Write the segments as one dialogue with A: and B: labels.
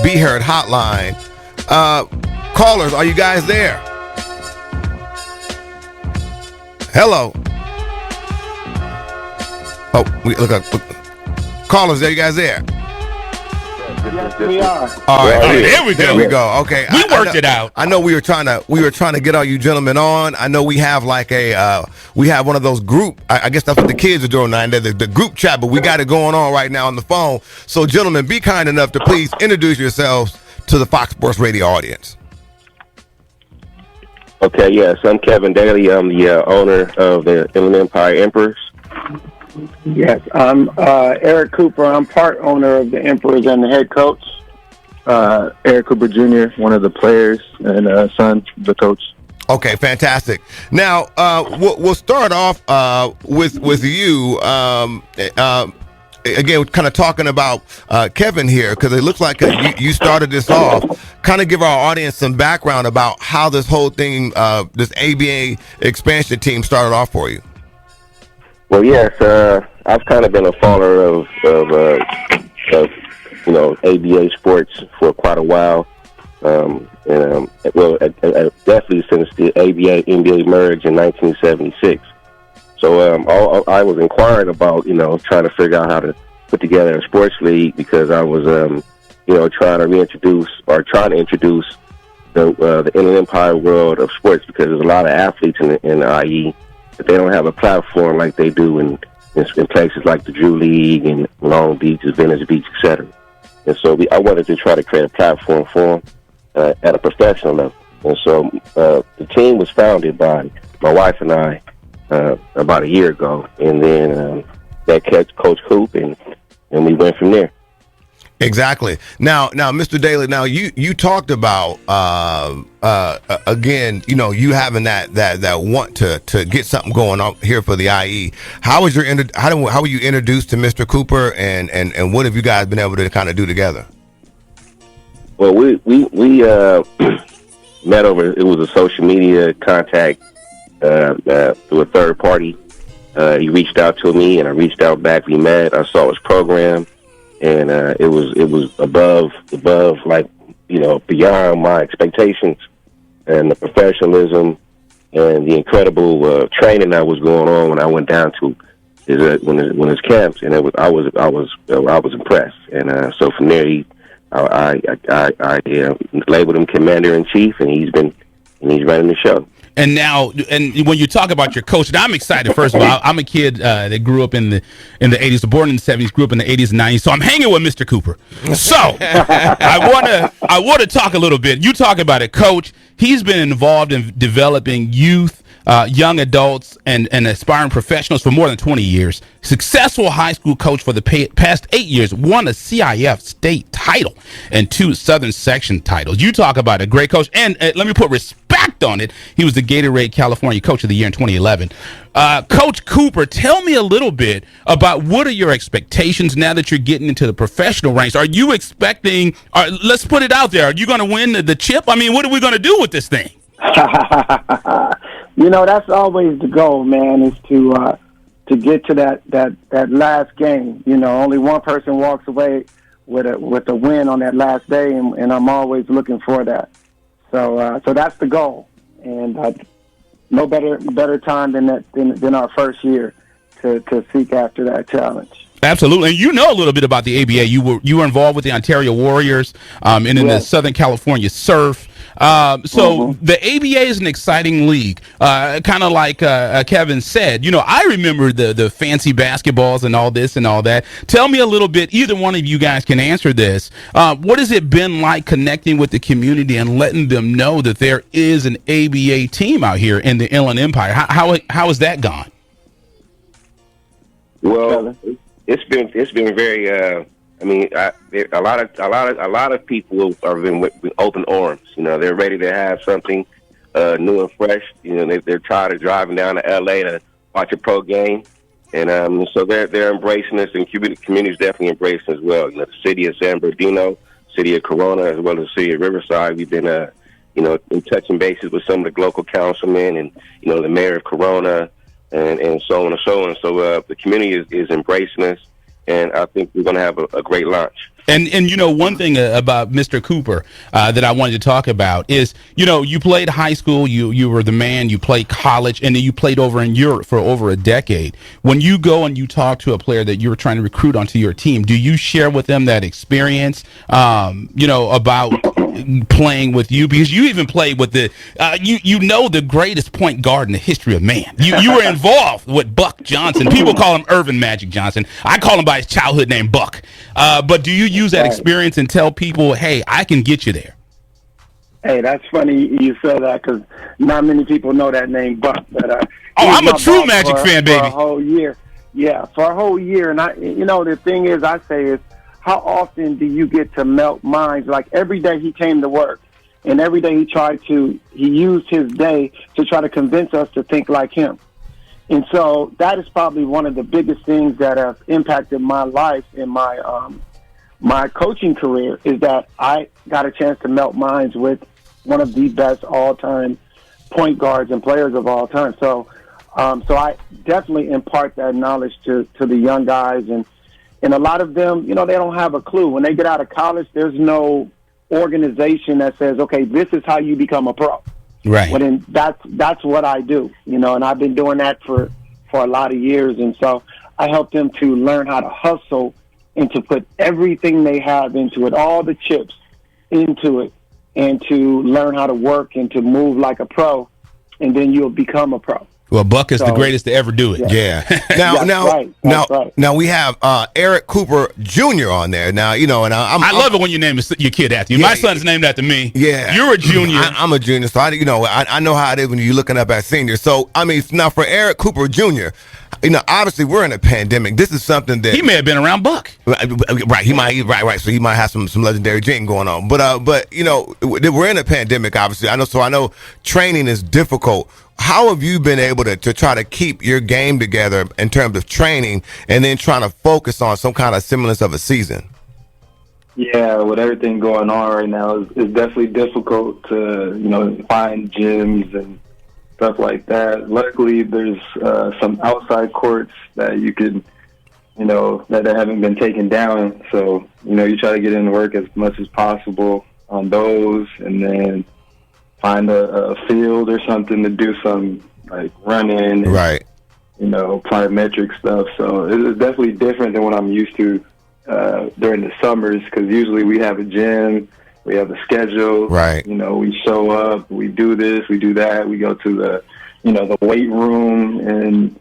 A: Be Heard hotline. Callers, are you guys there? Hello. Oh, look. Callers, are you guys there?
B: Yes, we are.
A: All right,
C: there we go.
A: There we go. Okay,
C: We worked it out.
A: I know we were trying to get all you gentlemen on. I know we have like we have one of those group. I guess that's what the kids are doing now. The group chat, but we got it going on right now on the phone. So, gentlemen, be kind enough to please introduce yourselves to the Fox Sports Radio audience.
D: Okay, yes, I'm Kevin Daly. I'm the owner of the Inland Empire Emperors.
B: Yes, I'm Eric Cooper. I'm part owner of the Emperors and the head coach.
E: Eric Cooper Jr., one of the players, and son, the coach.
A: Okay, fantastic. Now, we'll start off with you. Again, kind of talking about Kevin here, because it looks like you started this off. Kind of give our audience some background about how this whole thing, this ABA expansion team started off for you.
D: Well, yes, I've kind of been a follower of ABA sports for quite a while. Definitely since the ABA NBA merged in 1976. So I was inquiring about, trying to figure out how to put together a sports league, because I was, trying to introduce the Inland Empire world of sports, because there's a lot of athletes in the IE, but they don't have a platform like they do in places like the Drew League and Long Beach, Venice Beach, etc. And so I wanted to try to create a platform for them at a professional level. And so the team was founded by my wife and I about a year ago, and then that catch Coach Coop, and we went from there.
A: Exactly. Now, Mr. Daly. Now, you talked about again, you having that want to get something going on here for the IE. How were you introduced to Mr. Cooper, and what have you guys been able to kind of do together?
D: Well, we met over. It was a social media contact through a third party. He reached out to me, and I reached out back. We met. I saw his program. And it was above, like, beyond my expectations, and the professionalism and the incredible training that was going on when I went down to his camps, and I was impressed. And so from there, I labeled him Commander in Chief, and he's running the show.
C: And now, and when you talk about your coach, and I'm excited. First of all, I'm a kid that grew up in the 80s, born in the 70s, grew up in the 80s and 90s. So I'm hanging with Mr. Cooper. So I want to talk a little bit. You talk about it, Coach. He's been involved in developing youth, young adults, and aspiring professionals for more than 20 years. Successful high school coach for the past 8 years, won a CIF state title and 2 Southern Section titles. You talk about a great coach, and let me put respect on it. He was the Gatorade California Coach of the Year in 2011. Coach Cooper, tell me a little bit about what are your expectations now that you're getting into the professional ranks. Are you expecting, let's put it out there, are you going to win the chip? I mean, what are we going to do with this thing?
B: That's always the goal, man, is to get to that last game. Only one person walks away with a win on that last day, and I'm always looking for that. So that's the goal, and no better time than our first year to seek after that challenge.
C: Absolutely, and you know a little bit about the ABA. You were involved with the Ontario Warriors, and in the Southern California Surf. The ABA is an exciting league, kind of like Kevin said. I remember the fancy basketballs and all this and all that. Tell me a little bit, either one of you guys can answer this. What has it been like connecting with the community and letting them know that there is an ABA team out here in the Inland Empire? How has that gone?
D: Well, it's been very. A lot of people are been with open arms. They're ready to have something new and fresh. They're tired of driving down to LA to watch a pro game, and so they're embracing us, and community's definitely embracing as well. The city of San Bernardino, city of Corona, as well as the city of Riverside. We've been in touching bases with some of the local councilmen and the mayor of Corona, and so on and so on. So the community is embracing us. and I think we're going to have a great launch.
C: And you know, one thing about Mr. Cooper that I wanted to talk about is, you know, you played high school, you were the man, you played college, and then you played over in Europe for over a decade. When you go and you talk to a player that you're trying to recruit onto your team, do you share with them that experience, you know, about playing with you? Because you even played with the, you know, the greatest point guard in the history of man. You were involved with Buck Johnson. People call him Irvin Magic Johnson. I call him by his childhood name, Buck. But do you use that experience and tell people, hey, I can get you there?
B: Hey, that's funny you said that because not many people know that name, Buck. But
C: I'm a true Magic fan, baby.
B: For a whole year, yeah, for a whole year. And you know, the thing is, I say is, how often do you get to melt minds? Like every day he came to work, and every day he used his day to try to convince us to think like him. And so that is probably one of the biggest things that have impacted my life in my coaching career, is that I got a chance to melt minds with one of the best all-time point guards and players of all time. So I definitely impart that knowledge to the young guys, and a lot of them, you know, they don't have a clue. When they get out of college, there's no organization that says, okay, this is how you become a pro.
C: Right.
B: Well, then that's what I do, you know, and I've been doing that for a lot of years. And so I help them to learn how to hustle and to put everything they have into it, all the chips into it, and to learn how to work and to move like a pro, and then you'll become a pro.
C: Well, Buck is the greatest to ever do it.
A: Yeah.
B: Now,
A: now we have Eric Cooper Jr. on there. Now, you know, and
C: I love it when you name your kid after you. My son's named after me.
A: Yeah.
C: You're a junior.
A: I'm a junior, so I know how it is when you're looking up at seniors. So, I mean, now for Eric Cooper Jr., you know, obviously we're in a pandemic. This is something that
C: he may have been around Buck.
A: Right. He might. Right. So he might have some legendary gene going on. But you know, we're in a pandemic. Obviously, I know training is difficult. How have you been able to try to keep your game together in terms of training, and then trying to focus on some kind of semblance of a season?
E: Yeah, with everything going on right now, it's definitely difficult to, you know, find gyms and stuff like that. Luckily, there's some outside courts that you could, you know, that haven't been taken down. So, you know, you try to get in work as much as possible on those, and then find a field or something to do some like running,
A: right?
E: You know, plyometric stuff. So it's definitely different than what I'm used to during the summers, because usually we have a gym, we have a schedule,
A: right?
E: You know, we show up, we do this, we do that, we go to the, you know, the weight room, and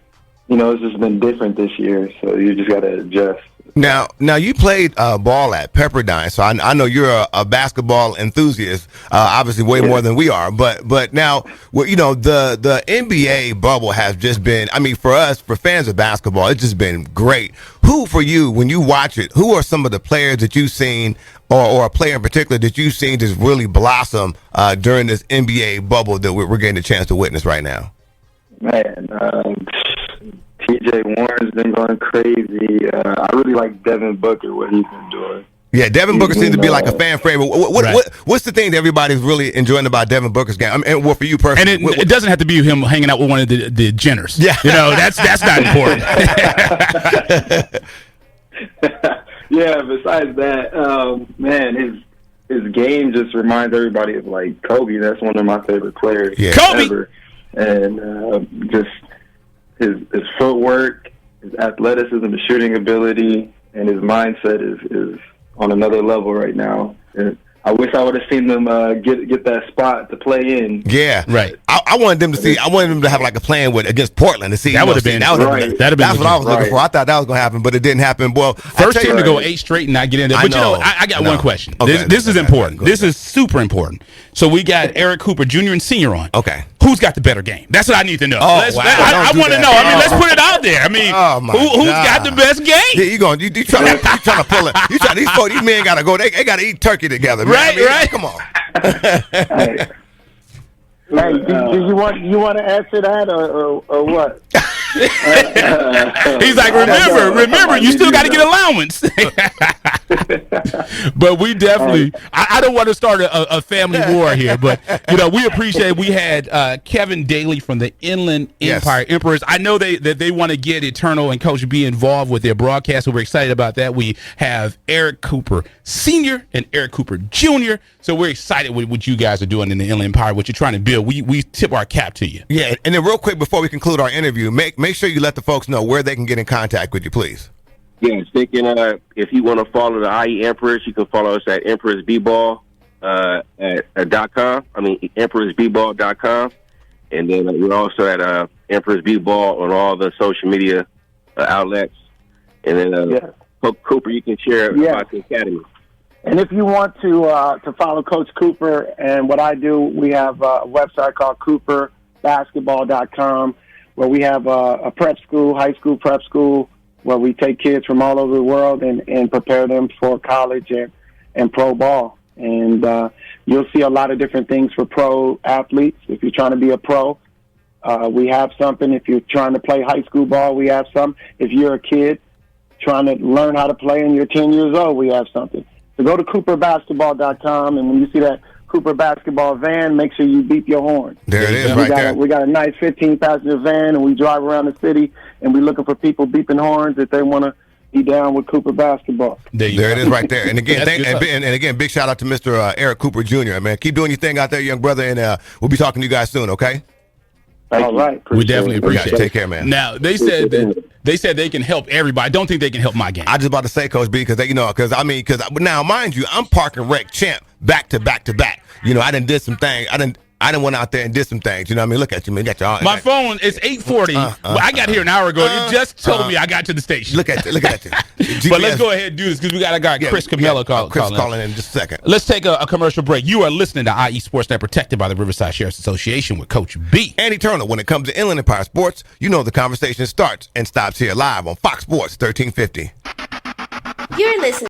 E: you know, it's just been different this year. So you just got to adjust.
A: Now you played ball at Pepperdine, so I know you're a basketball enthusiast, obviously way more than we are. But now, well, you know, the NBA bubble has just been, I mean, for us, for fans of basketball, it's just been great. Who, for you, when you watch it, who are some of the players that you've seen, or a player in particular that you've seen just really blossom during this NBA bubble that we're getting a chance to witness right now?
E: Man, T.J. Warren's been going crazy. I really like Devin Booker, what he's been doing.
A: Yeah, Devin Booker seems to be like a fan favorite. What's the thing that everybody's really enjoying about Devin Booker's game? I mean, and well, for you personally,
C: and it doesn't have to be him hanging out with one of the Jenners. Yeah, you know, that's not important.
E: Yeah. Besides that, man, his game just reminds everybody of like Kobe. That's one of my favorite players.
A: Yeah.
C: Kobe.
E: Ever. And just his footwork, his athleticism, his shooting ability, and his mindset is on another level right now. And I wish I would have seen them get that spot to play in.
A: Yeah,
C: right.
A: I wanted them to see. I wanted them to have like a plan against Portland to see.
C: That would have been.
A: That's what I was looking for. I thought that was going to happen, but it didn't happen. Well,
C: first team to go 8 straight and not get in there. But you know, I got one question.
A: Okay.
C: This is important. This is super important. So we got Eric Cooper Jr. and Senior on.
A: Okay.
C: Who's got the better game? That's what I need to know.
A: Oh,
C: I
A: wow.
C: want to know. I mean, let's put it out there. I mean, who's got the best game?
A: Yeah, you trying to pull it? These men got to go. They got to eat turkey together, man.
C: Right, right.
A: Come on.
B: Hey, do you want to answer that or what?
C: He's like, remember, you still got to get allowance. But we definitely, I don't want to start a family war here, but we appreciate. We had Kevin Daly from the Inland Empire Emperors. I know that they want to get Eternal and Coach B involved with their broadcast, so we're excited about that. We have Eric Cooper Sr. and Eric Cooper Jr. So we're excited with what you guys are doing in the Inland Empire, what you're trying to build. We tip our cap to you.
A: Yeah, and then real quick before we conclude our interview, make sure you let the folks know where they can get in contact with you, please.
D: Yes, they can. If you want to follow the IE Emperors, you can follow us at EmperorsBball .com. I mean, EmperorsBball.com. And then we're also at Emperors B-Ball on all the social media outlets. And then Cooper, you can share about the academy.
B: And if you want to follow Coach Cooper and what I do, we have a website called CooperBasketball.com, where we have a prep school, high school prep school, where we take kids from all over the world and prepare them for college and pro ball. And you'll see a lot of different things for pro athletes. If you're trying to be a pro, we have something. If you're trying to play high school ball, we have some. If you're a kid trying to learn how to play and you're 10 years old, we have something. So go to CooperBasketball.com, and when you see that Cooper Basketball van, make sure you beep your horn.
A: There it is, right there.
B: We got a nice 15-passenger van, and we drive around the city, and we're looking for people beeping horns if they want to be down with Cooper Basketball.
A: There it is right there. And again, and again, big shout out to Mr. Eric Cooper Jr. Man, keep doing your thing out there, young brother, and we'll be talking to you guys soon. Okay.
B: All right.
C: We definitely appreciate it.
A: Take care, man.
C: Now they said they can help everybody. I don't think they can help my game.
A: I just about to say, Coach B, because now mind you, I'm parking wreck champ back to back to back. I done did some things. I done went out there and did some things. You know what I mean? Look at you, man. You got your
C: my phone is 8:40. I got here an hour ago. It just told me I got to the station.
A: Look at you.
C: But let's go ahead and do this because we got Chris Camelo calling
A: in just a second.
C: Let's take a commercial break. You are listening to IE Sports Net, protected by the Riverside Sheriff's Association with Coach B.
A: And Eternal. When it comes to Inland Empire Sports, the conversation starts and stops here live on Fox Sports 1350.
F: You're listening